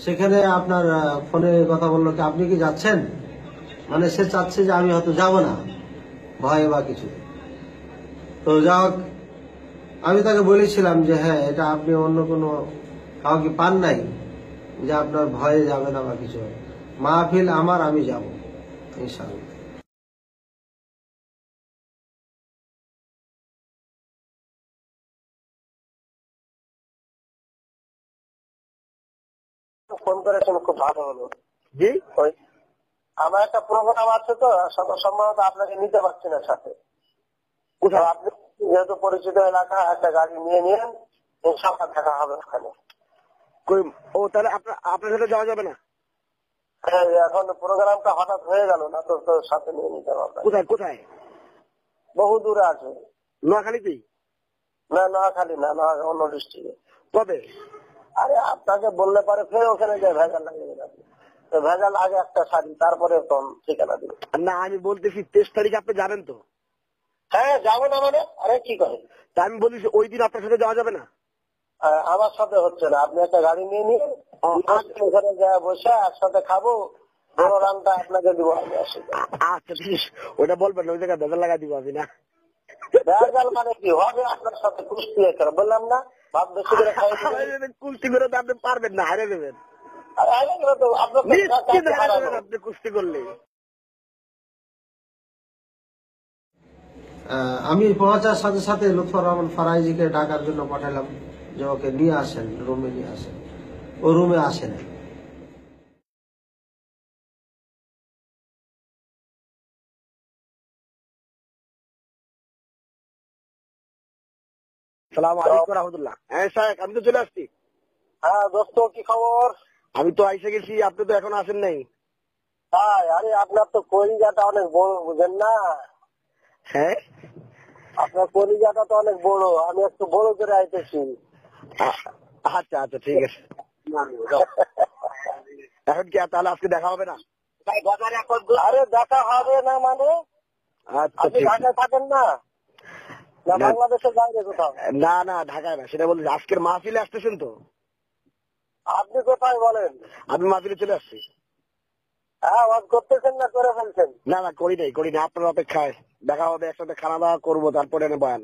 সেখানে আপনার ফোনে কথা বললো কি আপনি কি যাচ্ছেন, মানে সে চাচ্ছে যে আমি হয়তো যাব না ভয়ে বা কিছু। তো যা হোক, আমি তাকে বলেছিলাম যে হ্যাঁ, এটা আপনি অন্য কোনো কাউকে পান নাই যে আপনার ভয়ে যাবে না বা কিছু। মাহফিল আমার, আমি যাব ইনশাআল্লাহ। ফোন করেছেন, খুব ভালো হলো। জি, ওই আমার একটা প্রোগ্রাম আছে তো, সম্ভবত আপনাকে নিতে পারছি না সাথে। কোথাও আপনি যেহেতু পরিচিত এলাকা, একটা গাড়ি নিয়ে নিন, ইনশাআল্লাহ দেখা হবে ওখানে। ও তাহলে আপনার সাথে যাওয়া যাবে না? হ্যাঁ, এখন প্রোগ্রামটা হঠাৎ হয়ে গেল না তো, সাথে নিয়ে নিতে হবে। কোথায় কোথায়? বহু দূরে আছে। নোয়াখালীতেই? না, নোয়াখালী না, অন্য ডিস্ট্রিক্টে। কবে? আরে আপনাকে বললে পারে ফের ওখানে যায় ভেজাল লাগিয়ে যাবে। ভেজাল আগে একটা শাড়ি, তারপরে ঠিকানা দিবে। না, আমি বলতেছি 23 তারিখ আপনি যাবেন তো? হ্যাঁ, যাবো না মানে? আরে কি করে, তা আমি বলি ওই দিন আপনার সাথে যাওয়া যাবে না? আমার সাথে হচ্ছে না, আপনি একটা গাড়ি নিয়ে নিন, ওখানে যা বসে একসাথে খাবো, বড় রানটা আপনাকে দিব আমি। আচ্ছা ঠিক আছে, ওটা বলবেন ওই জায়গায় ভেজাল লাগা দিব আমি। না ভেজাল মানে কি হবে, আপনার সাথে কুস্তি করে বললাম না, ভাব বেশি করে খাই। কুস্তি করে তো আপনি পারবেন না, হারিয়ে দেবেন। আপনি কুস্তি করলে। আমি পৌঁছার সাথে সাথে লুৎফর রহমান ফারাইজিকে ডাকার জন্য পাঠালাম যে ওকে নিয়ে আসেন, রুমে নিয়ে আসেন। ও রুমে আসেন। সালাম আলাইকুম রহমতুল্লাহ। হ্যাঁ সাহেব, আমি তো চলে আসছি। হ্যাঁ দোস্ত, কি খবর? আমি তো আইসে গেছি, আপনি তো এখন আসেন নাই। আরে আপনার তো কলিজাটা অনেক বড়, বুঝেন না? হ্যাঁ, আপনার কলিজাটা তো অনেক বড়, আমি একটু বড় করে আইতেছি। আচ্ছা আচ্ছা ঠিক আছে। এখন কি তাহলে আজকে দেখা হবে না? আরে দেখা হবে না মানে? আচ্ছা, আপনি ঢাকায় থাকেন না? বাংলাদেশের বাইরে কোথাও? না না, ঢাকায় না, সেটা বলি। আজকের মাহফিলে আসতেছেন তো? আপনি কোথায় বলেন? আমি মাহফিলে চলে আসছি। হ্যাঁ, ওয়াজ করতেছেন না করে ফেলছেন? না না, করি নাই, আপনার অপেক্ষায়। দেখা হবে, একসাথে খাওয়া দাওয়া করবো, তারপরে এনে বয়ান।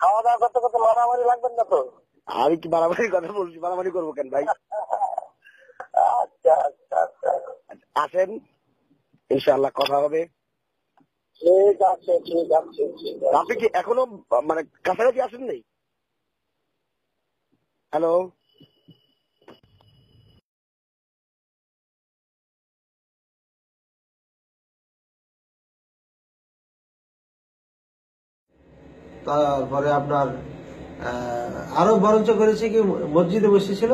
খাওয়া দাওয়া করতে করতে মারামারি লাগবেন না তো? আমি কি মারামারির কথা বলছি? মারামারি করবো কেন ভাই? আচ্ছা আচ্ছা আচ্ছা, আসেন, ইনশাআল্লাহ কথা হবে। ঠিক আছে ঠিক আছে। আপনি কি এখনো মানে কাছাকাছি আসেন নাই? হ্যালো, তারপরে আপনার আরো বরঞ্চ করেছে কি, মসজিদে বসেছিল,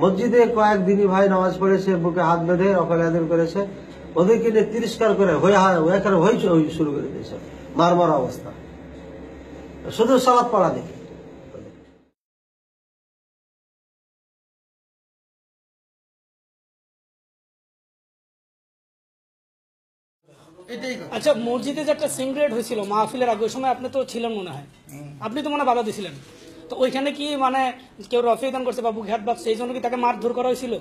মসজিদে কয়েকদিনই ভাই নামাজ পড়েছে, বুকে হাত বেঁধে অকাল আদিন করেছে, ওদেরকে নিয়ে তিরস্কার করে হই শুরু করে দিয়েছে, মার অবস্থা, শুধু সালাত পড়া দেখে। আচ্ছা, মসজিদে যে একটা সিংগ্রেট হয়েছিল মাহফিলের আগে, ওই সময় আপনি তো ছিলেন মনে হয়, আপনি তো মনে হয় বাধা দিয়েছিলেন, তো ওইখানে কি মানে কেউ রফিদান করছে বা বুকে হাত বাঁধছে, এই জন্য কি তাকে মারধর করা হয়েছিল?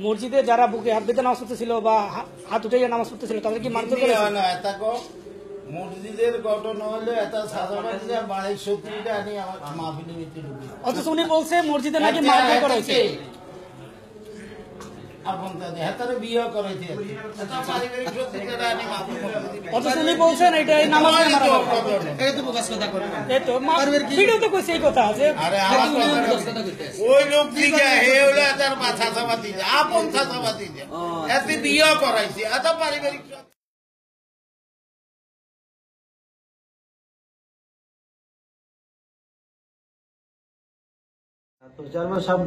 মসজিদে যারা বুকে হাত বেঁধে নামাজ পড়তেছিল বা হাত উঠে নামাজ পড়তেছিল, তাদের কি মারধর করা হয়েছিল? মসজিদের ঘটনা হলে বাড়ির শত্রুটা আনি আমার মাহফিলে নিতে ঢুকি, অথচ উনি বলছে মসজিদে নাকি মারধর করা হয়েছে। অথচ উনি বলছেন এটা নামাজ ভিডিওতে কইছে এই কথা যে ওই লোক দিকে হে হলো তার মাথা চাপা দিছে, আপন চাপা দিছে, এত বিয়ে করাইছে, এত পারিবারিক। তো চেয়ারম্যান সাহেব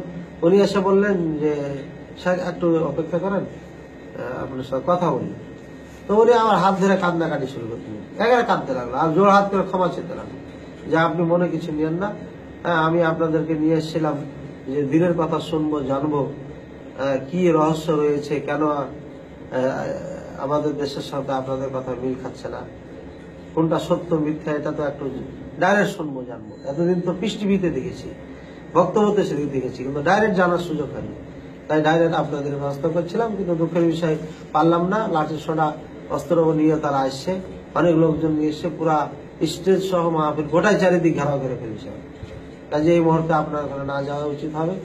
উনি এসে বললেন যে একটু অপেক্ষা করেন, আপনার সাথে কথা বলি। তো উনি আমার হাত ধরে কান্নাকাটি শুরু করতেন, একেবারে কাঁদতে লাগলো, আর জোর হাত করে ক্ষমা চেতে লাগলো যে আপনি মনে কিছু নিয়েন না, আমি আপনাদেরকে নিয়ে এসেছিলাম যে দিনের কথা শুনবো, জানবো কি রহস্য রয়েছে, কেন আমাদের দেশের সাথে আপনাদের কথা মিল খাচ্ছে না, কোনটা সত্য মিথ্যা, এটা তো একটু ডাইরেক্ট শুনবো, জানবো। এতদিন তো পিস টিভিতে দেখেছি, বক্তব্য তো সেদিক দেখেছি, কিন্তু ডাইরেক্ট জানার সুযোগ হয়নি। তাই ডাইরেক্ট আপনাদের ব্যবস্থা করছিলাম, কিন্তু দুঃখের বিষয় পারলাম না। লাঠি সোনা অস্ত্র নিয়ে তারা আসছে, অনেক লোকজন নিয়ে এসে পুরা স্টেজ সহ মাহফিল গোটায় চারিদিক ঘেরাও করে ফেলেছে। কাজে এই মুহূর্তে আপনার ওখানে না যাওয়া উচিত হবে।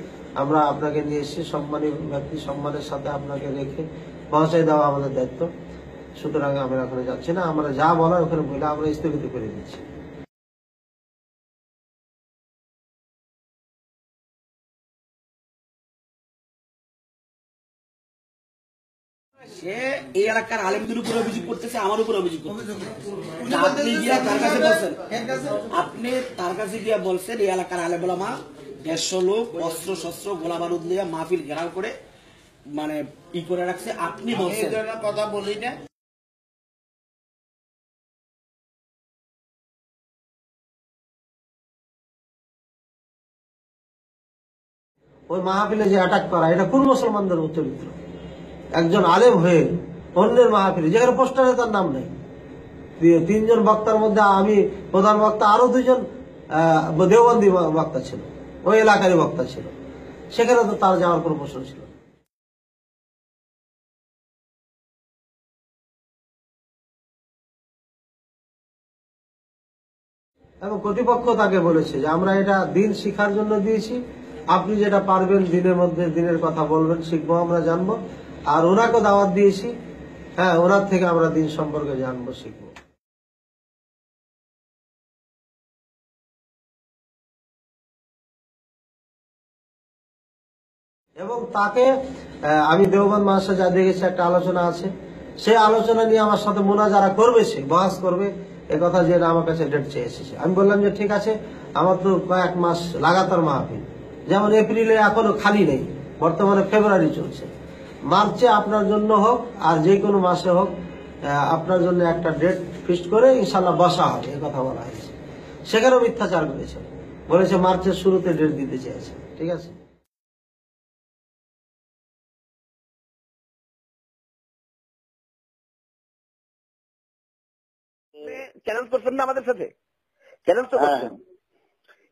আমরা আপনাকে নিয়ে এসে সম্মানী ব্যক্তি সম্মানের সাথে আপনাকে রেখে পৌঁছায় দেওয়া আমাদের দায়িত্ব। সুতরাং আমরা ওখানে যাচ্ছি না, আমরা যা বলার ওখানে বলে আমরা স্থগিত করে দিচ্ছি। সে এই এলাকার আলেমদের উপর অভিযোগ করতেছে, আমার উপর অভিযোগ করতেছে। আপনি গিয়া তার কাছে বলছেন, আপনি তার কাছে গিয়া বলছেন এই এলাকার আলেম ওলামা 150 লোক অস্ত্র শস্ত্র গোলা বারুদ নিয়ে মাহফিল ঘেরাও করে মানে ই করে রাখছে। আপনি বলছেন কথা বলি না। ওই মাহফিলে যে অ্যাটাক করা, এটা কোন মুসলমানদের চরিত্র? একজন আলেম হয়ে অন্যের মাহফিলে, যেখানে পোস্টারে তার নাম নেই, 3 জন বক্তার মধ্যে আমি প্রধান বক্তা, আরো 2 জন দেওবন্দি বক্তা ছিল, ওই এলাকারই বক্তা ছিল, সেখানে তো তার যাওয়ার কোনো প্রশ্ন ছিল না। এবং কর্তৃপক্ষ তাকে বলেছে যে আমরা এটা দিন শিখার জন্য দিয়েছি, আপনি যেটা পারবেন দিনের মধ্যে দিনের কথা বলবেন, শিখবো, আমরা জানবো। আর ওনাকে দাওয়াত দিয়েছি, হ্যাঁ, ওনার থেকে আমরা দিন সম্পর্কে জানবো, শিখবো। এবং তাকে আমি দেওবন্দ মাদ্রাসা যা দেখেছি একটা আলোচনা আছে, সেই আলোচনা নিয়ে আমার সাথে মোনাজারা করবে, সে বহাস করবে, একথা যে আমার কাছে ডেট চেয়ে এসেছে। আমি বললাম যে ঠিক আছে, আমার তো কয়েক মাস লাগাতার মাহফিল, যেমন এপ্রিলে এখনো খালি নেই, বর্তমানে ফেব্রুয়ারি চলছে, মার্চে আপনার জন্য হোক আর যে কোনো মাসে হোক আপনার জন্য একটা ডেট ফিক্সড করে ইনশাল্লাহ বসা হবে, এ কথা বলা হয়েছে। সেখানেও মিথ্যাচার করেছে, বলেছে মার্চের শুরুতে ডেট দিতে চেয়েছে। ঠিক আছে, চ্যালেঞ্জ করছেন না আমাদের সাথে, চ্যালেঞ্জ তো করছেন।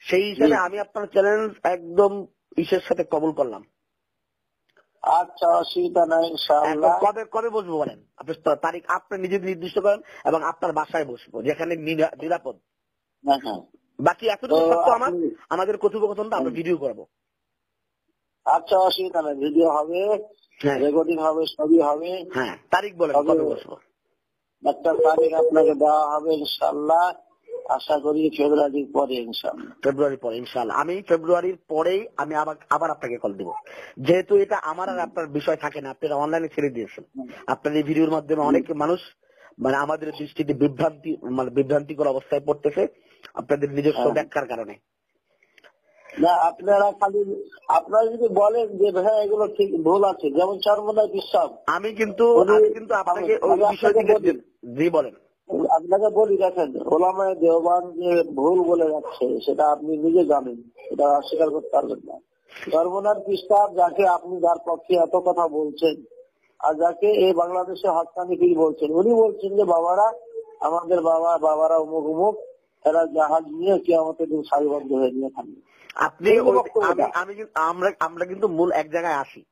সেই হিসাবে আমি আপনার চ্যালেঞ্জ একদম ইসের সাথে কবুল করলাম। আচ্ছা, অসুবিধা নাই, ইনশাআল্লাহ। কবে কবে বসবো বলেন? আপনি তারিখ আপনি নিজে নির্দিষ্ট করেন এবং আপনার বাসায় বসবো, যেখানে নিরাপদ। বাকি এতটুকু সত্য আমাদের কথোপকথনটা আমরা ভিডিও করবো। আচ্ছা, অসুবিধা নাই, ভিডিও হবে, রেকর্ডিং হবে, সবই হবে। হ্যাঁ, তারিখ বলেন কবে বসবো? একটা তারিখ আপনাকে দেওয়া হবে ইনশাআল্লাহ, আশা করি ফেব্রুয়ারির পরে ইনশাআল্লাহ। ফেব্রুয়ারির পরে ইনশাআল্লাহ। আমি ফেব্রুয়ারির পরেই আমি আবার আপনাকে কল দিব, যেহেতু এটা আমার আর আপনার বিষয় থাকে না, আপনারা অনলাইনে ছেড়ে দিয়েছেন। আপনার এই ভিডিওর মাধ্যমে অনেক মানুষ মানে আমাদের দৃষ্টিতে বিভ্রান্তিকর অবস্থায় পড়তেছে আপনাদের নিজস্ব ব্যাখ্যার কারণে। না, আপনারা খালি আপনারা যদি বলেন যে ভাই এগুলো ঠিক ভুল আছে, যেমন চরমোনাই বিশ্বাস, আমি কিন্তু আপনাকে ওই বিষয় থেকে জি বলেন। আপনাকে বলি, দেখেন ওলামায়ে দেওবান যে ভুল বলে যাচ্ছে সেটা আপনি নিজে জানেন, এটা অস্বীকার করতে পারবেন না। চরমোনার পৃষ্ঠা যাকে আপনি যার পক্ষে এত কথা বলছেন আর যাকে এই বাংলাদেশে হকানি পীর বলছেন, উনি বলছেন যে বাবারা, আমাদের বাবারা অমুক অমুক, এরা জাহাজ নিয়ে কিয়ামতের দিন সারিবদ্ধ হয়ে নিয়ে থাকবে। আপনি আমরা কিন্তু মূল এক জায়গায় আসি,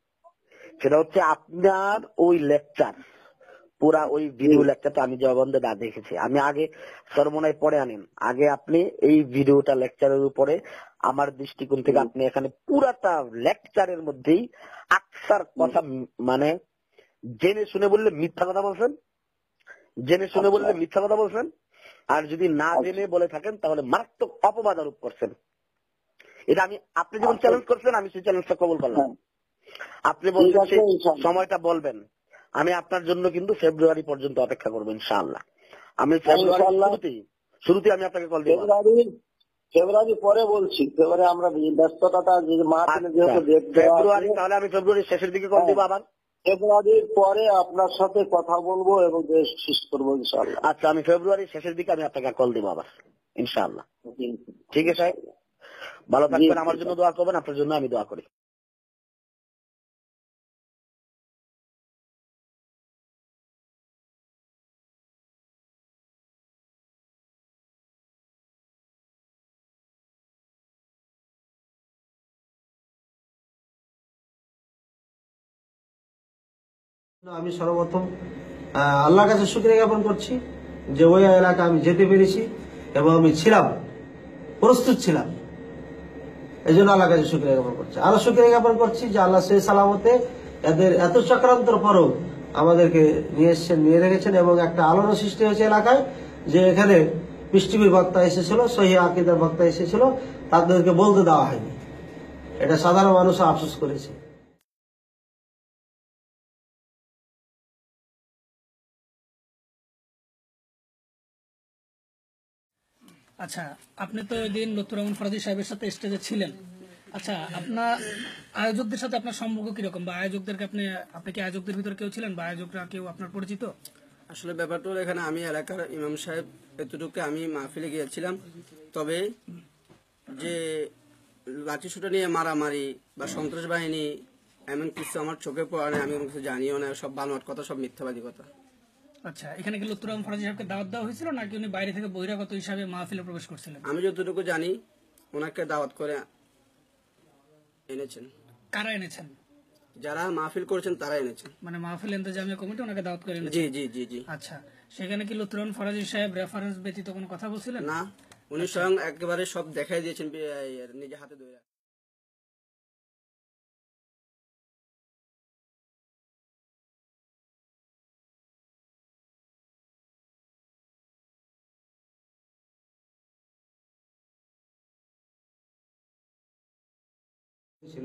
সেটা হচ্ছে আপনার ওই লেকচার, পুরা ওই ভিডিও লেকচারটা আমি জবাবন্দে না দেখেছি। আমি আগে সরমনায় পরে আনেন, আগে আপনি এই ভিডিওটা লেকচারের উপরে আমার দৃষ্টিকোণ থেকে আপনি এখানে পুরাটা লেকচারের মধ্যেই আকসার কথা মানে জেনে শুনে বললে মিথ্যা কথা বলছেন, জেনে শুনে বললে মিথ্যা কথা বলছেন, আর যদি না জেনে বলে থাকেন তাহলে মারাত্মক অপবাদ আরোপ করছেন। এটা আমি আপনি যখন চ্যালেঞ্জ করছেন আমি সেই চ্যালেঞ্জটা কবুল করলাম। আপনি বলছেন সেই সময়টা বলবেন, আমি আপনার জন্য কিন্তু ফেব্রুয়ারি পর্যন্ত অপেক্ষা করবো ইনশাআল্লাহ। আমি ফেব্রুয়ারি শুরুতে আমি আপনাকে কল দিব। ফেব্রুয়ারি পরে বলছি, ফেব্রুয়ারি আমরা ব্যস্ততা ফেব্রুয়ারি, তাহলে আমি ফেব্রুয়ারি শেষের দিকে কল দিব আবার। ফেব্রুয়ারির পরে আপনার সাথে কথা বলবো এবং দেশ শেষ করবো ইনশাআল্লাহ। আচ্ছা, আমি ফেব্রুয়ারির শেষের দিকে আমি আপনাকে কল দিব আবার ইনশাআল্লাহ। ঠিক আছে, ভালো থাকবেন, আমার জন্য দোয়া করবেন, আপনার জন্য আমি দোয়া করি। আমি সর্বপ্রথম আল্লাহর কাছে শুকরিয়া জ্ঞাপন করছি যে ওই এলাকা আমি যেতে পেরেছি এবং আমি ছিলাম, প্রস্তুত ছিলাম, এই জন্য আল্লাহর কাছে শুকরিয়া জ্ঞাপন করছি। আরো শুকরিয়া জ্ঞাপন করছি যে আল্লাহ সেই সালামতে এদের এত চক্রান্তর পরও আমাদেরকে নিয়ে এসছেন, নিয়ে রেখেছেন এবং একটা আলোড়ন সৃষ্টি হয়েছে এলাকায় যে এখানে পৃষ্টিবীর বক্তা এসেছিল, সহি আকিদার বক্তা এসেছিল, তাদেরকে বলতে দেওয়া হয়নি। এটা সাধারণ মানুষও আফসোস করেছে। আচ্ছা, আপনি তো ওই দিন লুৎফর রহমান ফরাজি সাহেবের সাথে স্টেজে ছিলেন। আচ্ছা, আপনার আয়োজকদের সাথে আপনার সম্পর্ক কিরকম, বা আয়োজকদেরকে আপনি কি আয়োজকদের ভিতরে কেউ ছিলেন, বা আয়োজকরা কেউ আপনার পরিচিত? আসলে ব্যাপারটা হলো, এখানে আমি এলাকার ইমাম সাহেব, এতটুকু আমি মাহফিলে গিয়েছিলাম। তবে যে লাঠিসোঁটা নিয়ে মারামারি বা সন্ত্রাস বাহিনী এমন কিছু আমার চোখে পড়ে না, আমি কোনো কিছু জানিও না। সব বানোয়াট কথা, সব মিথ্যাবাদী কথা। আচ্ছা, এখানে কি লুৎফর রহমান ফরাজি সাহেবকে দাওয়াত দেওয়া হয়েছিল, নাকি উনি বাইরে থেকে বহিরাগত হিসাবে মাহফিলে প্রবেশ করছিলেন? আমি যতটুকু জানি ওনাকে দাওয়াত করে এনেছেন। কারা এনেছেন? যারা মাহফিল করেছেন তারা এনেছেন, মানে মাহফিল ইন্তজামিয়া কমিটি ওনাকে দাওয়াত করে এনেছে? জি জি জি জি। আচ্ছা, সেখানে কি লুৎফর রহমান ফরাজি সাহেব রেফারেন্স ব্যতীত কোনো কথা বলছিলেন? না, উনি স্বয়ং একেবারে সব দেখাই দিয়েছেন নিজে হাতে ধরে।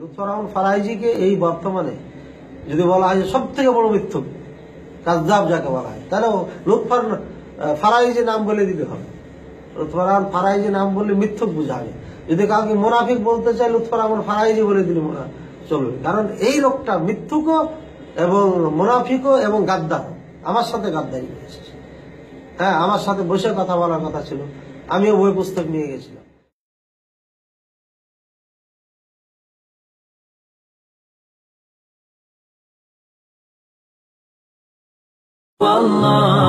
লুৎফর রহমান ফরাইজিকে এই বর্তমানে যদি বলা হয় সব থেকে বড় মিথ্যুক, কাযযাব যাকে বলা হয়, তাহলে লুৎফর ফরাইজি নাম বলে দিতে হবে। লুৎফর রহমান ফরাইজি নাম বললে মিথ্যুক বোঝাবে। যদি কাউকে মুনাফিক বলতে চাই, লুৎফর রহমান ফরাইজি বলে দিলে চলবে। কারণ এই লোকটা মিথ্যুকও এবং মুনাফিকও এবং গাদ্দার, আমার সাথে গাদ্দারি করেছে। হ্যাঁ, আমার সাথে বসে কথা বলার কথা ছিল, আমিও বই পুস্তক নিয়ে গেছিলাম। والله